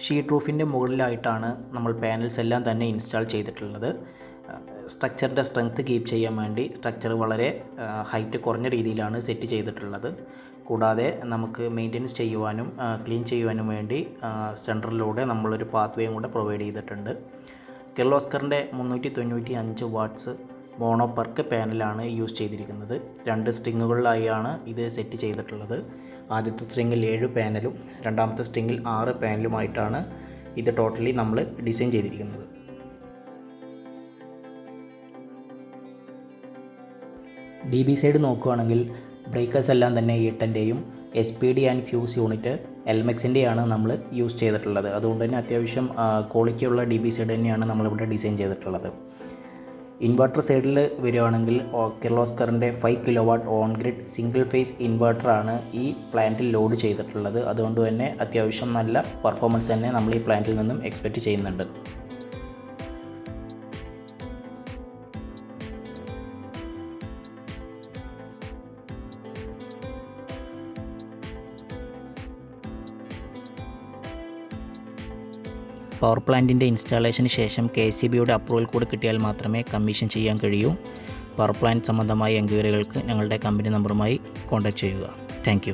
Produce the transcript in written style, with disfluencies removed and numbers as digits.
Sheet റൂഫിൻ്റെ മുകളിലായിട്ടാണ് നമ്മൾ panels എല്ലാം തന്നെ ഇൻസ്റ്റാൾ ചെയ്തിട്ടുള്ളത്. സ്ട്രക്ചറിൻ്റെ സ്ട്രെങ്ത് കീപ്പ് ചെയ്യാൻ വേണ്ടി സ്ട്രക്ചർ വളരെ ഹൈറ്റ് കുറഞ്ഞ രീതിയിലാണ് സെറ്റ് ചെയ്തിട്ടുള്ളത്. കൂടാതെ നമുക്ക് മെയിൻ്റെനൻസ് ചെയ്യുവാനും ക്ലീൻ ചെയ്യുവാനും വേണ്ടി സെൻട്രലിലൂടെ നമ്മളൊരു പാത്ത് വേയും കൂടെ പ്രൊവൈഡ് ചെയ്തിട്ടുണ്ട്. കിർലോസ്കറിൻ്റെ 395 വാട്ട്സ് മോണോ പെർക്ക് പാനലാണ് യൂസ് ചെയ്തിരിക്കുന്നത്. 2 സ്ട്രിങ്ങുകളിലായാണ് ഇത് സെറ്റ് ചെയ്തിട്ടുള്ളത്. ആദ്യത്തെ സ്ട്രിങ്ങിൽ 7 പാനലും രണ്ടാമത്തെ സ്ട്രിങ്ങിൽ 6 പാനലുമായിട്ടാണ് ഇത് ടോട്ടലി നമ്മൾ ഡിസൈൻ ചെയ്തിരിക്കുന്നത്. DB സൈഡ് നോക്കുകയാണെങ്കിൽ ബ്രേക്കേഴ്സ് എല്ലാം തന്നെ ഈട്ടൻ്റെയും SPD ആൻഡ് ഫ്യൂസ് യൂണിറ്റ് എൽമെക്സിൻ്റെയാണ് നമ്മൾ യൂസ് ചെയ്തിട്ടുള്ളത്. അതുകൊണ്ട് തന്നെ അത്യാവശ്യം ക്വാളിറ്റിയുള്ള DB സൈഡ് തന്നെയാണ് നമ്മളിവിടെ ഡിസൈൻ ചെയ്തിട്ടുള്ളത്. ഇൻവെർട്ടർ സൈഡിൽ വരികയാണെങ്കിൽ കിർലോസ്കറിൻ്റെ 5 kW ഓൺഗ്രിഡ് സിംഗിൾ ഫേസ് ഇൻവെർട്ടറാണ് ഈ പ്ലാന്റിൽ ലോഡ് ചെയ്തിട്ടുള്ളത്. അതുകൊണ്ട് തന്നെ അത്യാവശ്യം നല്ല പെർഫോമൻസ് തന്നെ നമ്മൾ ഈ പ്ലാന്റിൽ നിന്നും എക്സ്പെക്റ്റ് ചെയ്യുന്നുണ്ട്. പവർ പ്ലാന്റിൻ്റെ ഇൻസ്റ്റാളേഷന് ശേഷം KCBയുടെ അപ്രൂവൽ കൂടി കിട്ടിയാൽ മാത്രമേ കമ്മീഷൻ ചെയ്യാൻ കഴിയൂ. പവർ പ്ലാന്റ് സംബന്ധമായ എൻക്വയറികൾക്ക് ഞങ്ങളുടെ കമ്പനി നമ്പറുമായി കോൺടാക്റ്റ് ചെയ്യുക. താങ്ക്